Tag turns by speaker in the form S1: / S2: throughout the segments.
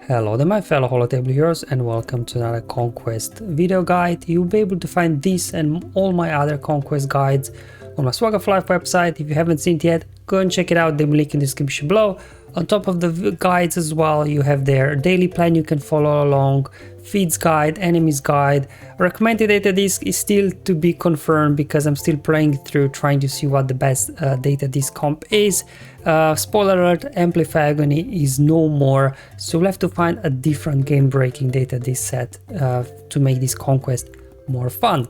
S1: Hello there my fellow holotable heroes and welcome to another Conquest video guide. You'll be able to find this and all my other Conquest guides on my SWGOH Life website. If you haven't seen it yet, go and check it out, the link in the description below. On top of the guides as well, you have their daily plan you can follow along, feeds guide, enemies guide. Recommended data disk is still to be confirmed because I'm still playing through trying to see what the best data disk comp is. Spoiler alert, Amplify Agony is no more, so we'll have to find a different game-breaking data disk set to make this Conquest more fun.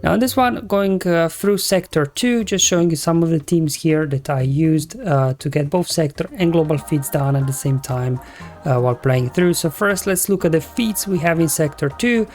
S1: Now in this one, going through Sector 2, just showing you some of the teams here that I used to get both Sector and Global feats done at the same time while playing through. So first let's look at the feats we have in Sector 2.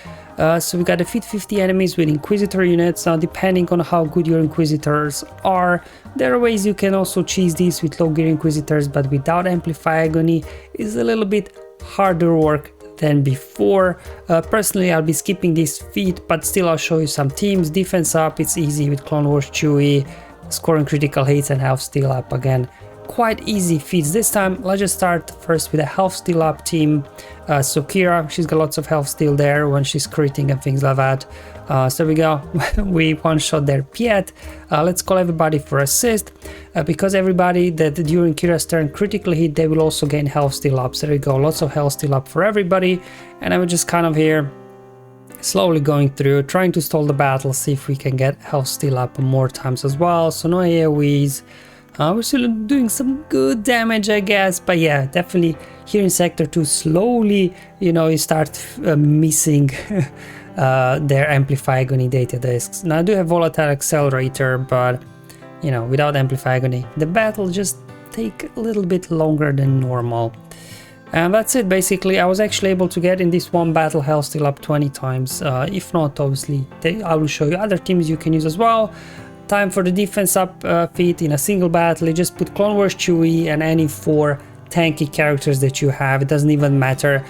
S1: So we got defeat 50 enemies with Inquisitor units. Now depending on how good your Inquisitors are, there are ways you can also cheese these with low gear Inquisitors, but without Amplify Agony is a little bit harder work than before. Personally, I'll be skipping this feat, but still I'll show you some teams. Defense up, it's easy with Clone Wars Chewie, scoring critical hits and health steal up again. Quite easy feats this time. Let's just start first with a health steal up team. So Qira, she's got lots of health steal there when she's critting and things like that. So we go, we one shot there Piett. Let's call everybody for assist, because everybody that during Qira's turn critically hit, they will also gain health steal up. So there we go, lots of health steal up for everybody. And I'm just kind of here slowly going through, trying to stall the battle, see if we can get health steal up more times as well. So no AoEs. We're still doing some good damage, I guess, but yeah, definitely here in Sector 2, slowly, you start missing their Amplify Agony data disks. Now I do have Volatile Accelerator, but, without Amplify Agony, the battle just take a little bit longer than normal. And that's it, basically. I was actually able to get in this one battle health steal up 20 times. If not, obviously, I will show you other teams you can use as well. Time for the defense up feat in a single battle. You just put Clone Wars Chewie and any 4 tanky characters that you have. It doesn't even matter,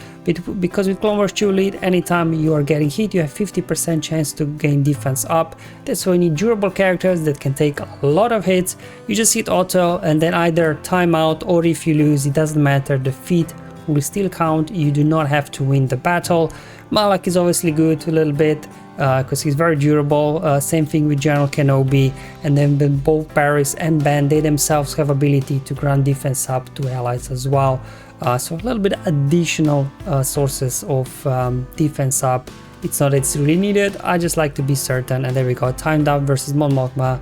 S1: because with Clone Wars Chewie lead, anytime you are getting hit, you have 50% chance to gain defense up. That's why you need durable characters that can take a lot of hits. You just hit auto and then either time out, or if you lose, it doesn't matter, the feat will still count. You do not have to win the battle. Malak is obviously good a little bit, because he's very durable. Same thing with General Kenobi, and then both Barris and Ben, they themselves have ability to grant defense up to allies as well. So a little bit additional sources of defense up. It's not that it's really needed, I just like to be certain. And there we go, timed up versus Mon Mothma,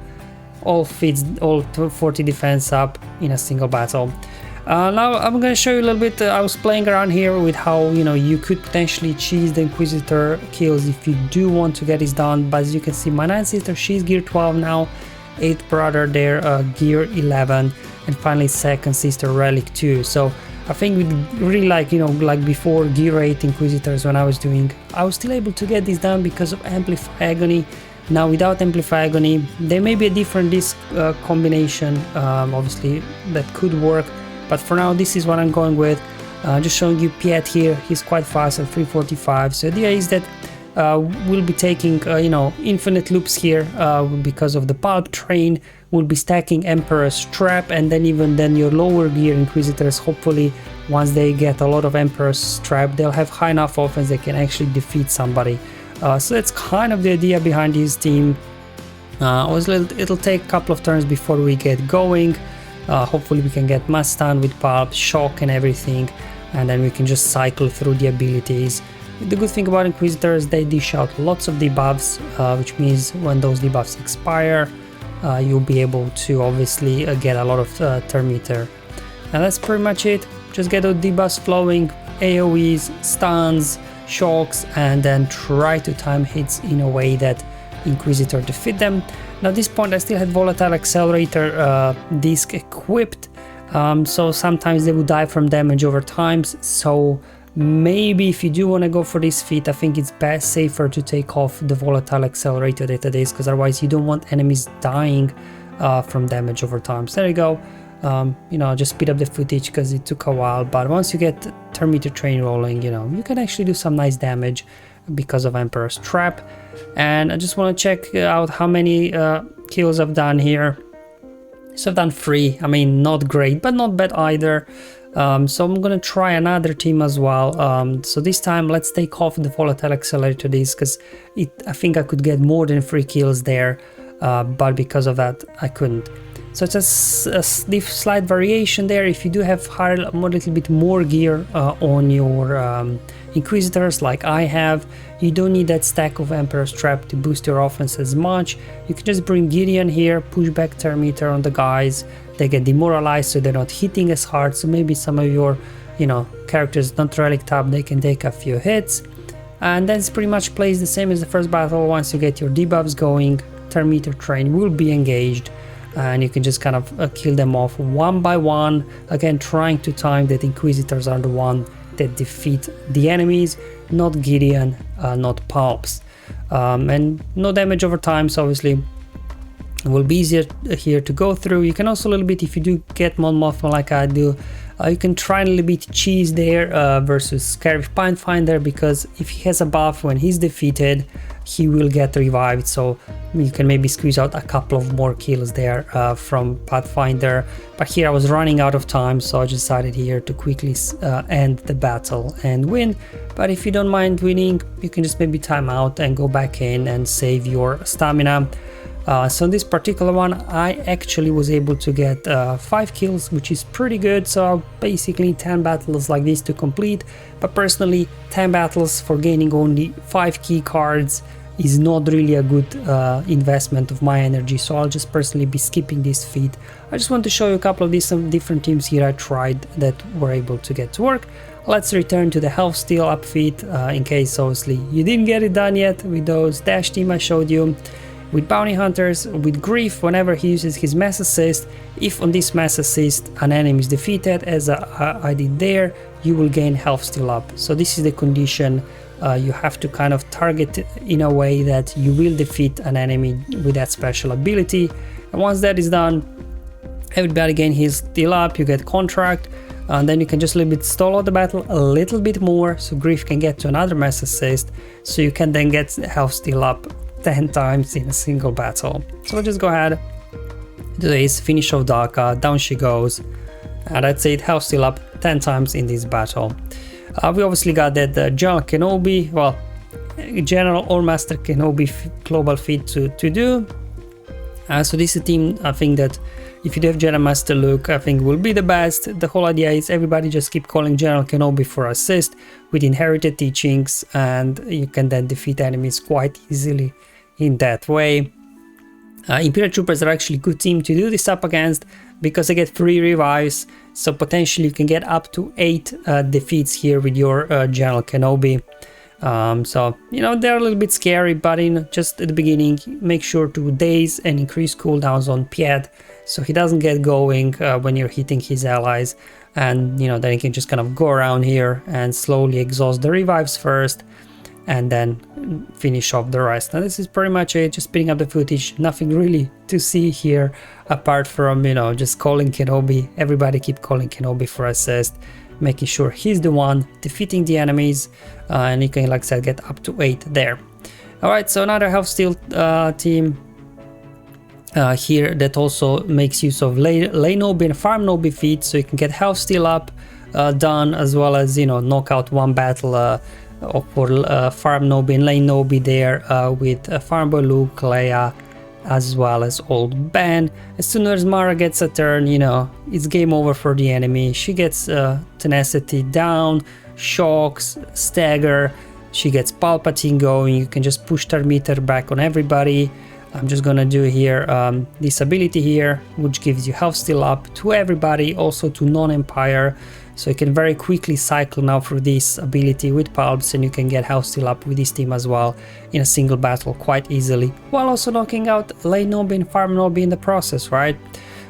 S1: all feats, all 40 defense up in a single battle. Now I'm going to show you a little bit. I was playing around here with how you could potentially cheese the Inquisitor kills if you do want to get this done. But as you can see, my 9th sister, she's gear 12 now, 8th brother there, gear 11, and finally 2nd sister, relic 2. So I think we really like before gear 8 Inquisitors when I was still able to get this done because of Amplify Agony. Now without Amplify Agony, there may be a different disc combination, obviously, that could work. But for now, this is what I'm going with. Just showing you Piett here. He's quite fast at 345. So the idea is that we'll be taking, infinite loops here because of the pulp train. We'll be stacking Emperor's Trap, and then your lower gear Inquisitors, hopefully, once they get a lot of Emperor's Trap, they'll have high enough offense they can actually defeat somebody. So that's kind of the idea behind this team. It'll take a couple of turns before we get going. Hopefully we can get mass stun with pulp, shock and everything, and then we can just cycle through the abilities. The good thing about Inquisitors, they dish out lots of debuffs, which means when those debuffs expire, you'll be able to obviously get a lot of turn meter. And that's pretty much it. Just get those debuffs flowing, AoEs, stuns, shocks, and then try to time hits in a way that Inquisitor defeat them. Now at this point I still had Volatile Accelerator disc equipped, so sometimes they would die from damage over time. So maybe if you do want to go for this feat, I think it's safer to take off the Volatile Accelerator data disc, because otherwise you don't want enemies dying from damage over time. So there you go. Just speed up the footage because it took a while, but once you get turn meter train rolling, you can actually do some nice damage because of Emperor's Trap. And I just want to check out how many kills I've done here. So I've done 3. I mean, not great, but not bad either. So I'm gonna try another team as well. So this time let's take off the volatile accelerator disc, because I think I could get more than 3 kills there, but because of that I couldn't. So it's a slight variation there. If you do have a little bit more gear on your Inquisitors like I have, you don't need that stack of Emperor's Trap to boost your offense as much. You can just bring Gideon here, push back Terminator on the guys. They get demoralized, so they're not hitting as hard. So maybe some of your, characters not relic up, they can take a few hits. And then it pretty much plays the same as the first battle. Once you get your debuffs going, Terminator train will be engaged, and you can just kind of kill them off one by one. Again, trying to time that Inquisitors are the one that defeat the enemies, not Gideon, not Palps. And no damage over time, so obviously it will be easier here to go through. You can also a little bit, if you do get Mon Mothma like I do, you can try a little bit cheese there versus Scarif Pathfinder, because if he has a buff when he's defeated, he will get revived. So you can maybe squeeze out a couple of more kills there from Pathfinder. But here I was running out of time, so I decided here to quickly end the battle and win. But if you don't mind winning, you can just maybe time out and go back in and save your stamina. So in this particular one, I actually was able to get 5 kills, which is pretty good. So basically 10 battles like this to complete. But personally, 10 battles for gaining only 5 key cards is not really a good investment of my energy. So I'll just personally be skipping this feat. I just want to show you a couple of these different teams here I tried that were able to get to work. Let's return to the health steal up feat in case obviously you didn't get it done yet with those dash team I showed you. With bounty hunters, with Greef, whenever he uses his mass assist, if on this mass assist an enemy is defeated, as I did there, you will gain health steal up. So this is the condition. You have to kind of target in a way that you will defeat an enemy with that special ability. And once that is done, everybody gain his steal up, you get contract, and then you can just a little bit stall out the battle a little bit more, so Greef can get to another mass assist, so you can then get health steal up 10 times in a single battle. So we'll just go ahead, do this, finish off Daka, down she goes, and that's it, health steal up 10 times in this battle. We obviously got that General Kenobi, well, General or Master Kenobi global feat to do. So this is a team, I think that if you do have Jedi Master Luke, I think will be the best. The whole idea is everybody just keep calling General Kenobi for assist with inherited teachings, and you can then defeat enemies quite easily in that way. Imperial Troopers are actually a good team to do this up against, because they get free revives, so potentially you can get up to 8 defeats here with your General Kenobi. So they're a little bit scary, but just at the beginning make sure to daze and increase cooldowns on Piett, so he doesn't get going when you're hitting his allies, and then you can just kind of go around here and slowly exhaust the revives first and then finish off the rest. Now this is pretty much it, just picking up the footage, nothing really to see here apart from just calling Kenobi. Everybody keep calling Kenobi for assist, making sure he's the one defeating the enemies, and you can, like I said, get up to 8 there. Alright, so another health steal team here that also makes use of Leinobi and Farmnobi feats, so you can get health steal up done, as well as knock out one battle for Farmnobi and Leinobi there with Farmboy Luke, Leia, as well as Old Ben. As soon as Mara gets a turn, it's game over for the enemy. She gets tenacity down, shocks, stagger, she gets Palpatine going. You can just push Terminator back on everybody. I'm just gonna do here this ability here, which gives you health steal up to everybody, also to non-Empire. So you can very quickly cycle now through this ability with Palps, and you can get health steal up with this team as well in a single battle quite easily, while also knocking out Leinobi and Farmnobi in the process, right?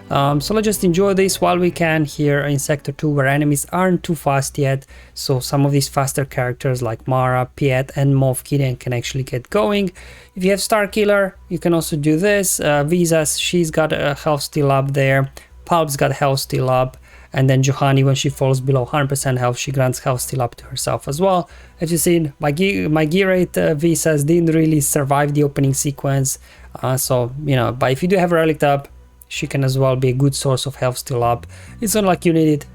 S1: So let's just enjoy this while we can here in Sector 2, where enemies aren't too fast yet. So some of these faster characters like Mara, Piett, and Moff Gideon can actually get going. If you have Starkiller, you can also do this. Visas, she's got a health steal up there. Palp's got health steal up. And then Juhani, when she falls below 100% health, she grants health steal up to herself as well. As you've seen, my gear rate Visas didn't really survive the opening sequence. But if you do have a relic up, she can as well be a good source of health steal up. It's not like you need it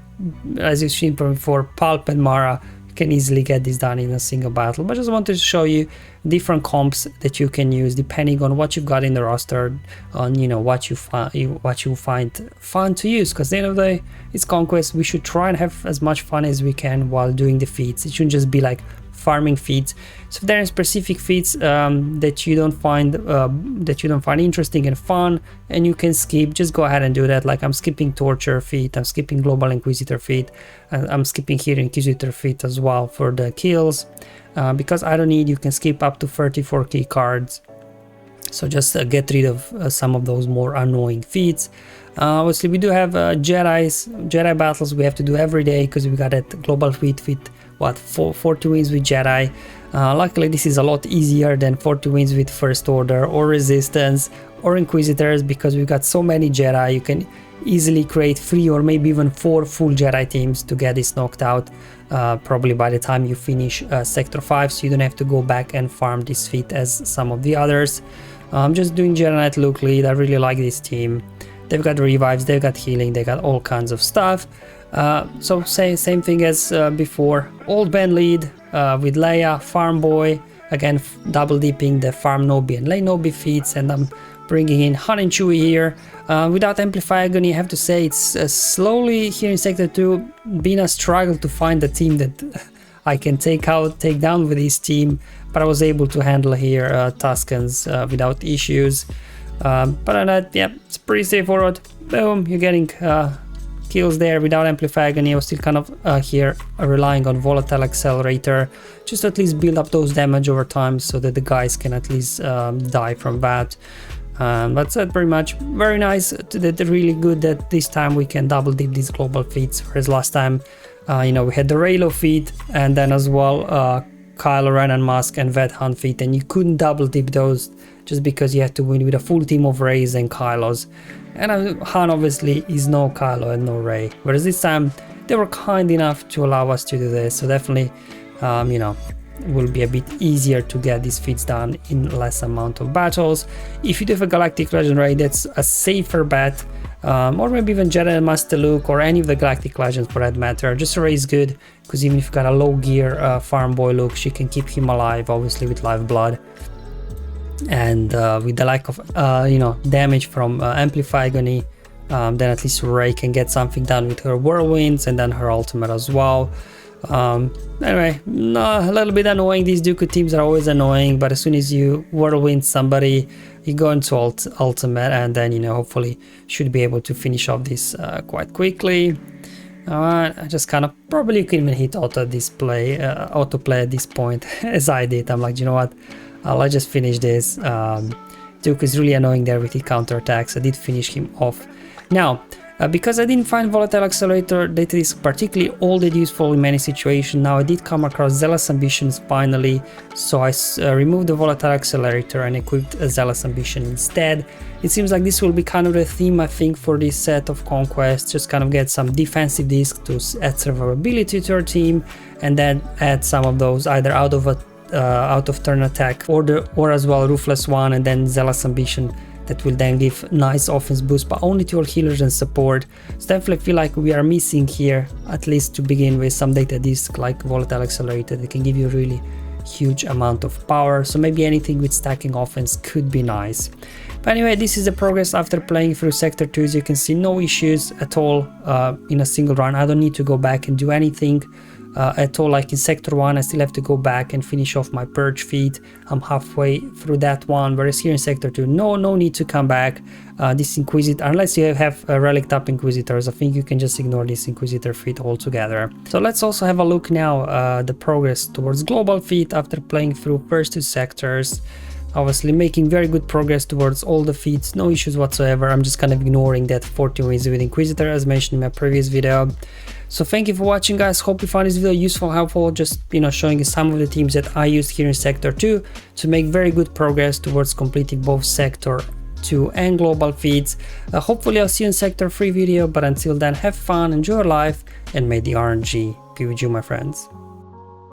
S1: as you've seen before, Palp and Mara can easily get this done in a single battle. But I just wanted to show you different comps that you can use depending on what you've got in the roster, on what you find fun to use, because at the end of the day it's Conquest. We should try and have as much fun as we can while doing the feats. It shouldn't just be like farming feats. So if there are specific feats that you don't find interesting and fun and you can skip, just go ahead and do that. Like I'm skipping torture feat, I'm skipping global Inquisitor feat, and I'm skipping here Inquisitor feat as well for the kills, because I don't need, you can skip up to 34 key cards. So just get rid of some of those more annoying feats. Obviously we do have Jedi battles we have to do every day, because we got that global feat what, 40 wins with Jedi. Luckily this is a lot easier than 40 wins with First Order or Resistance or Inquisitors, because we've got so many Jedi. You can easily create 3 or maybe even 4 full Jedi teams to get this knocked out, probably by the time you finish Sector 5, so you don't have to go back and farm this feat as some of the others. I'm just doing Jedi Knight Luke lead. I really like this team. They've got revives, they've got healing, they got all kinds of stuff. So same thing as before. Old Ben lead with Leia, Farm Boy, again double dipping the Farmnobi and Leinobi feats, and I'm bringing in Han and Chewie here. Without Amplify Agony, I have to say it's slowly here in Sector 2 been a struggle to find a team that I can take down with this team, but I was able to handle here Tuscans without issues. But on that, yeah, it's pretty straightforward. Boom, you're getting kills there without Amplify Agony. I was still kind of here relying on Volatile Accelerator, just to at least build up those damage over time so that the guys can at least die from that. That's it pretty much. Very nice, really good that this time we can double dip these global feats, whereas last time we had the Reylo feat and then as well Kylo Ren and Musk and Vet Hunt feat, and you couldn't double dip those just because you had to win with a full team of Reys and Kylos. And Han obviously is no Kylo and no Rey, whereas this time they were kind enough to allow us to do this, so definitely it will be a bit easier to get these feats done in less amount of battles. If you do have a Galactic Legend Rey, that's a safer bet, or maybe even Jedi Master Luke or any of the Galactic Legends for that matter. Just a Rey is good, because even if you've got a low gear Farm Boy Luke, she can keep him alive, obviously with live blood. And with the lack of damage from Amplify Agony, then at least Rey can get something done with her Whirlwinds and then her ultimate as well. Anyway, a little bit annoying. These Dooku teams are always annoying, but as soon as you Whirlwind somebody, you go into ultimate, and then hopefully should be able to finish off this quite quickly. Alright, I just kind of probably couldn't even hit autoplay at this point as I did. I'm like, you know what? Let's just finish this. Duke is really annoying there with his counterattacks. I did finish him off. Now, because I didn't find Volatile Accelerator that is particularly all that useful in many situations, now I did come across Zealous Ambitions finally, so I removed the Volatile Accelerator and equipped a Zealous Ambition instead. It seems like this will be kind of the theme, I think, for this set of Conquest. Just kind of get some defensive disc to add survivability to our team, and then add some of those either out of turn attack or as well Ruthless One, and then Zealous Ambition that will then give nice offense boost, but only to your healers and support. So definitely feel like we are missing here, at least to begin with, some data disc like Volatile Accelerator that can give you really huge amount of power. So maybe anything with stacking offense could be nice. But anyway, this is the progress after playing through Sector 2. As you can see, no issues at all in a single run. I don't need to go back and do anything at all. Like in Sector 1, I still have to go back and finish off my Purge feat. I'm halfway through that one, whereas here in Sector 2, no need to come back. This Inquisitor, unless you have relic up Inquisitors, I think you can just ignore this Inquisitor feat altogether. So let's also have a look now the progress towards Global feat after playing through first 2 sectors. Obviously making very good progress towards all the feats, no issues whatsoever. I'm just kind of ignoring that 14 wins with Inquisitor as mentioned in my previous video. So thank you for watching, guys. Hope you found this video useful, helpful, just showing you some of the teams that I used here in Sector 2 to make very good progress towards completing both Sector 2 and Global feats. Hopefully I'll see you in Sector 3 video, but until then, have fun, enjoy your life, and may the RNG be with you, my friends.